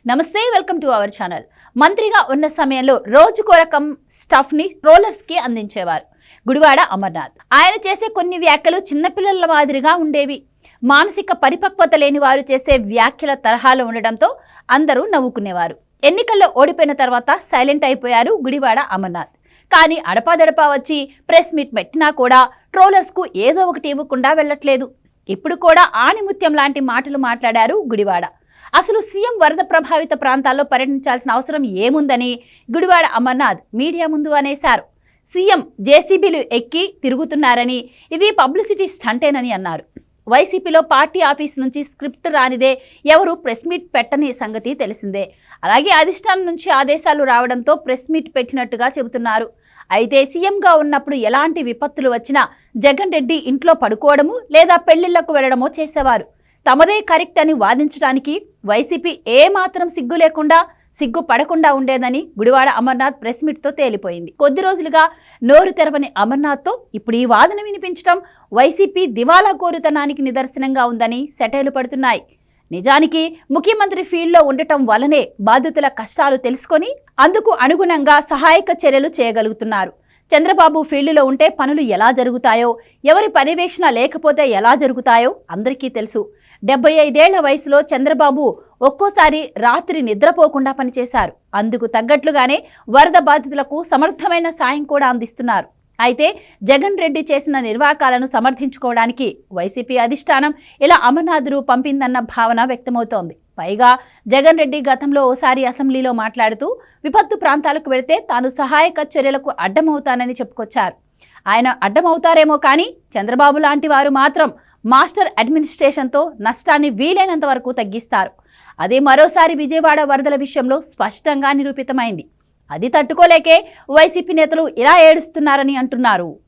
నమస్తే, welcome to our channel. మంత్రిగా ఉన్న సమయంలో రోజుకో రకం స్టఫ్ ని ట్రోలర్స్ కి అందించేవారు గుడివాడ అమర్నాథ్. ఆయన చేసే కొన్ని వ్యాఖ్యలు చిన్నపిల్లల మాదిరిగా ఉండేవి. మానసిక పరిపక్వత లేని వారు చేసే వ్యాఖ్యల తరహాలో ఉండడంతో అందరూ నవ్వుకునేవారు. ఎన్నికల్లో ఓడిపోయిన తర్వాత సైలెంట్ అయిపోయారు గుడివాడ అమర్నాథ్. కానీ అడపాదడపా వచ్చి ప్రెస్ మీట్ పెట్టినా కూడా ట్రోలర్స్ కు ఏదో ఒకటి ఇవ్వకుండా వెళ్ళట్లేదు. ఇప్పుడు కూడా ఆణిముత్యం లాంటి మాటలు మాట్లాడారు గుడివాడ. అసలు సీఎం వరద ప్రభావిత ప్రాంతాల్లో పర్యటించాల్సిన అవసరం ఏముందని గుడివాడ అమర్నాథ్ మీడియా ముందు అనేశారు. సీఎం జేసీబీలు ఎక్కి తిరుగుతున్నారని, ఇది పబ్లిసిటీ స్టంటేనని అన్నారు. వైసీపీలో పార్టీ ఆఫీస్ నుంచి స్క్రిప్ట్ రానిదే ఎవరు ప్రెస్ మీట్ పెట్టని సంగతి తెలిసిందే. అలాగే అధిష్టానం నుంచి ఆదేశాలు రావడంతో ప్రెస్ మీట్ పెట్టినట్టుగా చెబుతున్నారు. అయితే సీఎంగా ఉన్నప్పుడు ఎలాంటి విపత్తులు వచ్చినా జగన్ రెడ్డి ఇంట్లో పడుకోవడము లేదా పెళ్లిళ్లకు వెళ్లడమో చేసేవారు. తమదే కరెక్ట్ అని వాదించడానికి వైసీపీ ఏమాత్రం సిగ్గు లేకుండా, సిగ్గు పడకుండా ఉండేదని గుడివాడ అమర్నాథ్ ప్రెస్ మీట్తో తేలిపోయింది. కొద్ది రోజులుగా నోరు తెరవని అమర్నాథ్తో ఇప్పుడు ఈ వాదన వినిపించడం వైసీపీ దివాలా కోరుతనానికి నిదర్శనంగా ఉందని సెటైర్లు పడుతున్నాయి. నిజానికి ముఖ్యమంత్రి ఫీల్డ్లో ఉండటం వల్లనే బాధితుల కష్టాలు తెలుసుకొని అందుకు అనుగుణంగా సహాయక చర్యలు చేయగలుగుతున్నారు. చంద్రబాబు ఫీల్డ్లో ఉంటే పనులు ఎలా జరుగుతాయో, ఎవరి పర్యవేక్షణ లేకపోతే ఎలా జరుగుతాయో అందరికీ తెలుసు. 75 ఏళ్ల వయసులో చంద్రబాబు ఒక్కోసారి రాత్రి నిద్రపోకుండా పనిచేశారు. అందుకు తగ్గట్లుగానే వరద బాధితులకు సమర్థమైన సాయం కూడా అందిస్తున్నారు. అయితే జగన్ రెడ్డి చేసిన నిర్వాకాలను సమర్థించుకోవడానికి వైసీపీ అధిష్టానం ఇలా అమర్నాథ్ను పంపిందన్న భావన వ్యక్తమవుతోంది. పైగా జగన్ రెడ్డి గతంలో ఓసారి అసెంబ్లీలో మాట్లాడుతూ విపత్తు ప్రాంతాలకు వెళితే తాను సహాయక చర్యలకు అడ్డమవుతానని చెప్పుకొచ్చారు. ఆయన అడ్డమవుతారేమో కానీ చంద్రబాబు లాంటి వారు మాత్రం మాస్టర్ అడ్మినిస్ట్రేషన్తో నష్టాన్ని వీలైనంత వరకు తగ్గిస్తారు. అదే మరోసారి విజయవాడ వరదల విషయంలో స్పష్టంగా నిరూపితమైంది. అది తట్టుకోలేకే వైసీపీ నేతలు ఇలా ఏడుస్తున్నారని అంటున్నారు.